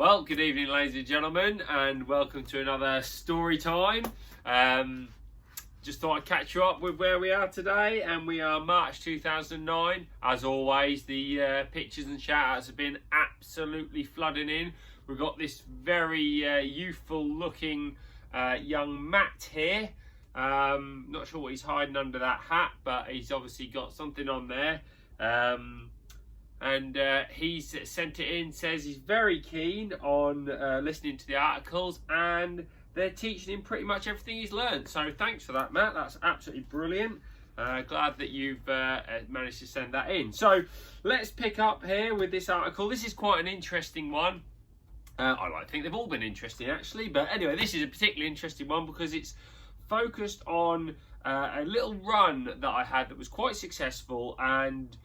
Well, good evening, ladies and gentlemen, and welcome to another story time. Just thought I'd catch you up with where we are today, and we are March 2009. As always, the pictures and shout-outs have been absolutely flooding in. We've got this very youthful-looking young Matt here. Not sure what he's hiding under that hat, but he's obviously got something on there. And he's sent it in, says he's very keen on listening to the articles, and they're teaching him pretty much everything he's learned. So thanks for that, Matt. That's absolutely brilliant. Glad that you've managed to send that in. So let's pick up here with this article. This is quite an interesting one. I like to think they've all been interesting, actually. But anyway, this is a particularly interesting one because it's focused on a little run that I had that was quite successful and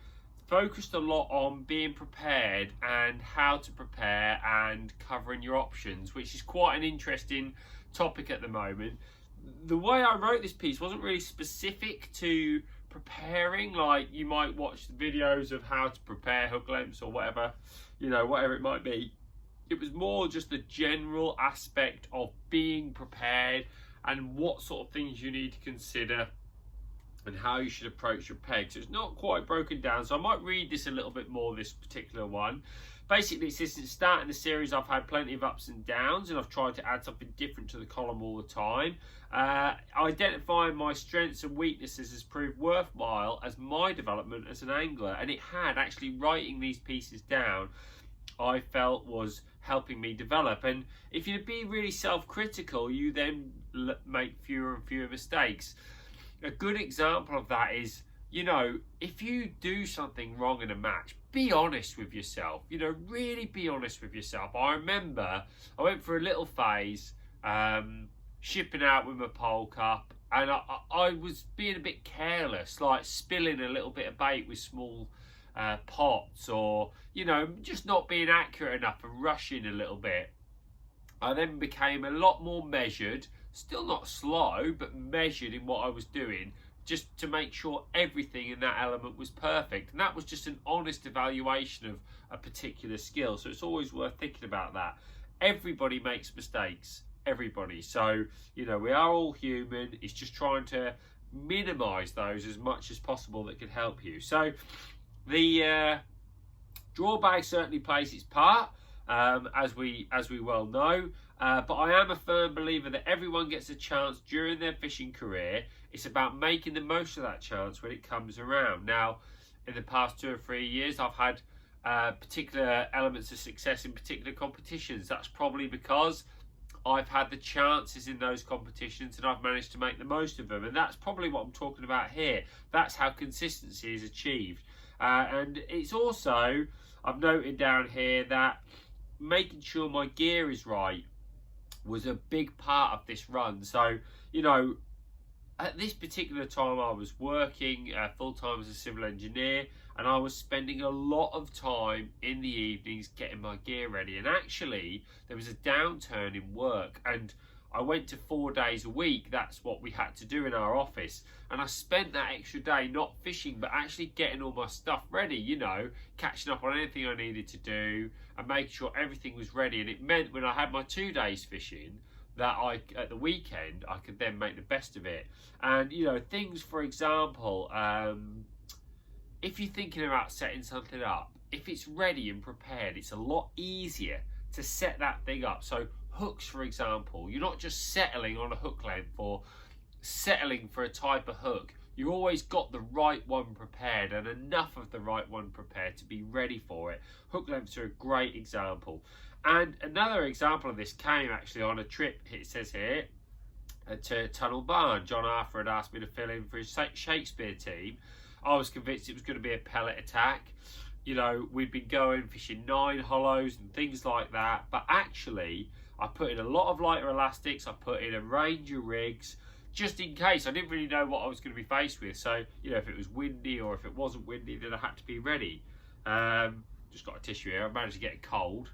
focused a lot on being prepared and how to prepare and covering your options, which is quite an interesting topic at the moment. The way I wrote this piece wasn't really specific to preparing, like you might watch the videos of how to prepare hook lengths or whatever, whatever it might be. It was more just the general aspect of being prepared and what sort of things you need to consider and how you should approach your peg. So it's not quite broken down, so I might read this a little bit more, this particular one. Basically, it says since starting the series I've had plenty of ups and downs, and I've tried to add something different to the column all the time. Identifying my strengths and weaknesses has proved worthwhile as my development as an angler, and it had. Actually writing these pieces down I felt was helping me develop. And if you be really self-critical, you then make fewer and fewer mistakes. A good example of that is, if you do something wrong in a match, be honest with yourself. Really be honest with yourself. I remember I went for a little phase, shipping out with my pole cup, and I was being a bit careless, like spilling a little bit of bait with small pots, or, just not being accurate enough and rushing a little bit. I then became a lot more measured, still not slow, but measured in what I was doing, just to make sure everything in that element was perfect. And that was just an honest evaluation of a particular skill. So it's always worth thinking about that. Everybody makes mistakes, everybody. So, we are all human. It's just trying to minimize those as much as possible that can help you. So the draw bag certainly plays its part, as we well know. But I am a firm believer that everyone gets a chance during their fishing career. It's about making the most of that chance when it comes around. Now, in the past 2 or 3 years, I've had particular elements of success in particular competitions. That's probably because I've had the chances in those competitions and I've managed to make the most of them. And that's probably what I'm talking about here. That's how consistency is achieved. And it's also, I've noted down here that making sure my gear is right was a big part of this run. So, at this particular time I was working full-time as a civil engineer, and I was spending a lot of time in the evenings getting my gear ready. And actually, there was a downturn in work, and I went to 4 days a week. That's what we had to do in our office. And I spent that extra day not fishing, but actually getting all my stuff ready, catching up on anything I needed to do and making sure everything was ready. And it meant when I had my 2 days fishing, that at the weekend, I could then make the best of it. And, things, for example, if you're thinking about setting something up, if it's ready and prepared, it's a lot easier to set that thing up. So hooks, for example, you're not just settling on a hook length or settling for a type of hook. You've always got the right one prepared and enough of the right one prepared to be ready for it. Hook lengths are a great example. And another example of this came actually on a trip, it says here, to Tunnel Barn. John Arthur had asked me to fill in for his Shakespeare team. I was convinced it was going to be a pellet attack. We'd been going fishing 9 hollows and things like that. But actually, I put in a lot of lighter elastics. I put in a range of rigs, just in case. I didn't really know what I was going to be faced with. So, if it was windy or if it wasn't windy, then I had to be ready. Just got a tissue here. I managed to get a cold.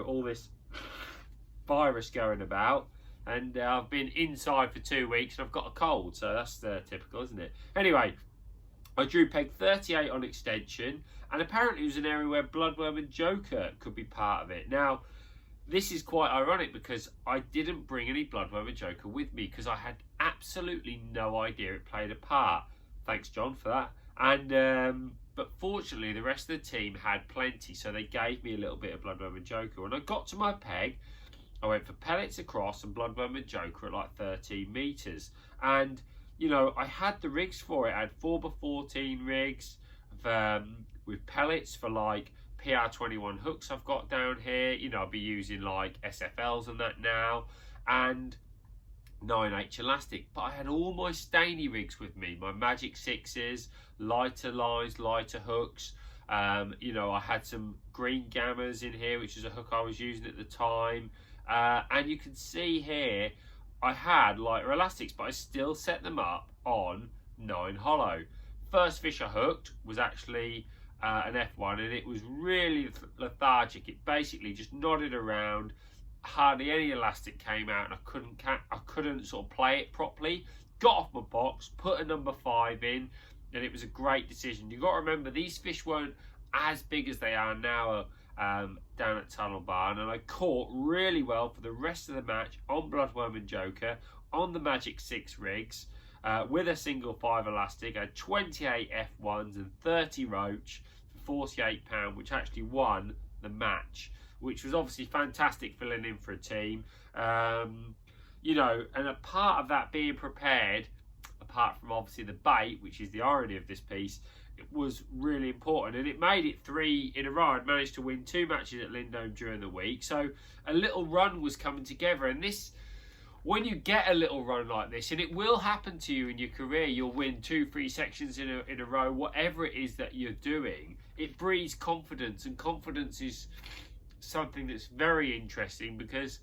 All this virus going about. And I've been inside for 2 weeks and I've got a cold. So that's typical, isn't it? Anyway, I drew peg 38 on extension. And apparently it was an area where bloodworm and joker could be part of it. Now, this is quite ironic because I didn't bring any bloodworm and joker with me because I had absolutely no idea it played a part. Thanks, John, for that. And but fortunately, the rest of the team had plenty, so they gave me a little bit of bloodworm and joker. When I got to my peg, I went for pellets across and bloodworm and joker at like 13 metres. And, you know, I had the rigs for it. I had 4x14 rigs with pellets for like PR21 hooks I've got down here. You know, I'll be using like SFLs and that now. And 9H elastic, but I had all my Staney rigs with me, my Magic 6s, lighter lines, lighter hooks. You know, I had some green gammas in here, which is a hook I was using at the time. And you can see here, I had lighter elastics, but I still set them up on 9 hollow. First fish I hooked was actually an F1, and it was really lethargic. It basically just nodded around. Hardly any elastic came out, and I couldn't sort of play it properly. Got off my box, put a number 5 in, and it was a great decision. You've got to remember, these fish weren't as big as they are now down at Tunnel Barn, and I caught really well for the rest of the match on bloodworm and joker on the Magic 6 rigs with a single 5 elastic. I had 28 F1s and 30 roach for £48, which actually won the match, which was obviously fantastic filling in for a team. You know, and a part of that being prepared, apart from obviously the bait, which is the irony of this piece, it was really important, and it made it 3 in a row. I'd managed to win 2 matches at Lindome during the week, so a little run was coming together. And this, when you get a little run like this, and it will happen to you in your career, you'll win 2-3 sections in a row, whatever it is that you're doing, it breeds confidence, and confidence is something that's very interesting, because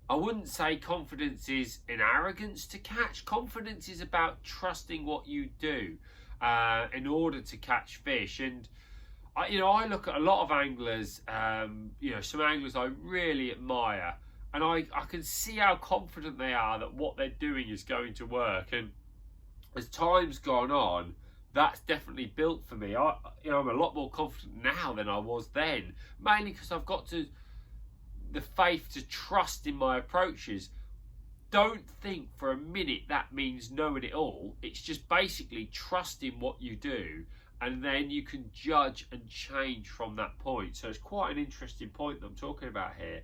I wouldn't say confidence is an arrogance to catch. Confidence is about trusting what you do in order to catch fish. And I look at a lot of anglers, some anglers I really admire, and I can see how confident they are that what they're doing is going to work. And as time's gone on, that's definitely built for me. I'm a lot more confident now than I was then, mainly because I've got the faith to trust in my approaches. Don't think for a minute that means knowing it all. It's just basically trusting what you do, and then you can judge and change from that point. So it's quite an interesting point that I'm talking about here.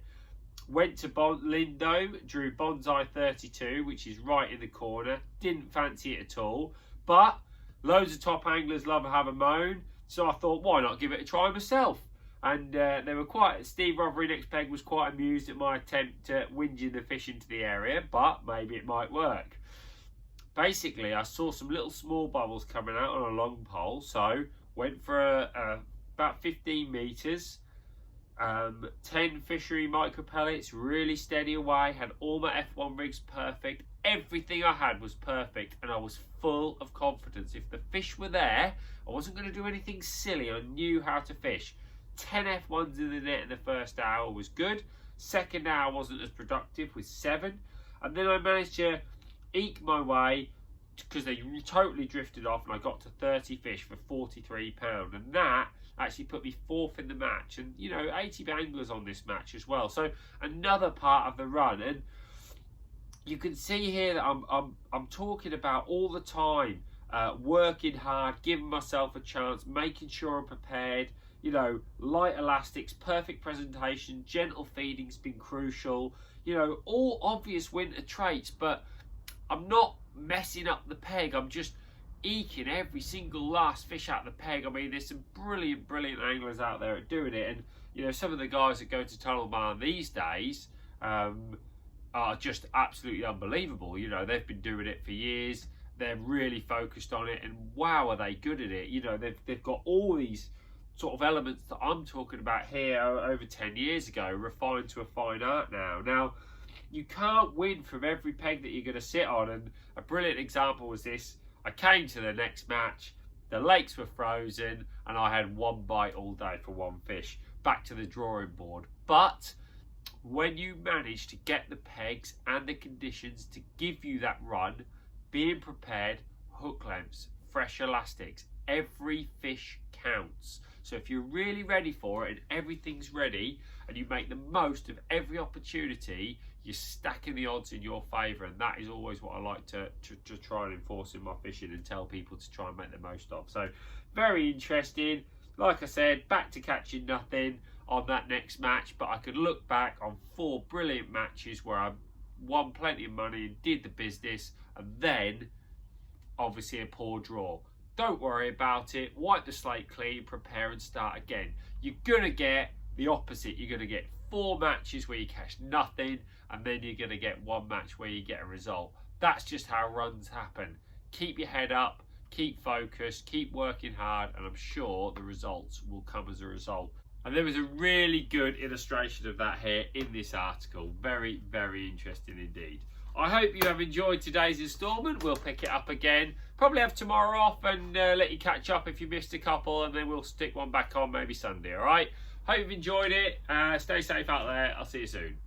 Went to Lindome, drew Bonsai 32, which is right in the corner. Didn't fancy it at all, but loads of top anglers love to have a moan, so I thought, why not give it a try myself? And Steve Rothery next peg was quite amused at my attempt at whinging the fish into the area, but maybe it might work. Basically, I saw some little small bubbles coming out on a long pole, so went for about 15 metres, 10 fishery micro pellets, really steady away, had all my F1 rigs perfect. Everything I had was perfect, and I was full of confidence. If the fish were there, I wasn't going to do anything silly. I knew how to fish. 10 F1s in the net in the first hour was good. Second hour wasn't as productive with 7. And then I managed to eke my way, because they totally drifted off, and I got to 30 fish for £43. And that actually put me 4th in the match. And, 80 anglers on this match as well. So another part of the run. And you can see here that I'm talking about all the time, working hard, giving myself a chance, making sure I'm prepared. Light elastics, perfect presentation, gentle feeding's been crucial. All obvious winter traits, but I'm not messing up the peg. I'm just eking every single last fish out of the peg. I mean, there's some brilliant anglers out there at doing it. And, some of the guys that go to Tunnel Barn these days are just absolutely unbelievable. They've been doing it for years. They're really focused on it, and wow, are they good at it. They've got all these sort of elements that I'm talking about here over 10 years ago, refined to a fine art now. Now, you can't win from every peg that you're going to sit on, and a brilliant example was this. I came to the next match, the lakes were frozen, and I had 1 bite all day for 1 fish. Back to the drawing board. But when you manage to get the pegs and the conditions to give you that run, being prepared, hook lengths, fresh elastics, every fish counts. So if you're really ready for it and everything's ready and you make the most of every opportunity, you're stacking the odds in your favour, and that is always what I like to try and enforce in my fishing and tell people to try and make the most of. So very interesting. Like I said, back to catching nothing on that next match, but I could look back on 4 brilliant matches where I won plenty of money and did the business, and then obviously a poor draw. Don't worry about it. Wipe the slate clean, prepare and start again. You're going to get the opposite. You're going to get 4 matches where you catch nothing, and then you're going to get 1 match where you get a result. That's just how runs happen. Keep your head up, keep focused, keep working hard, and I'm sure the results will come as a result. And there was a really good illustration of that here in this article. Very, very interesting indeed. I hope you have enjoyed today's instalment. We'll pick it up again. Probably have tomorrow off and let you catch up if you missed a couple, and then we'll stick one back on maybe Sunday, all right? Hope you've enjoyed it. Stay safe out there. I'll see you soon.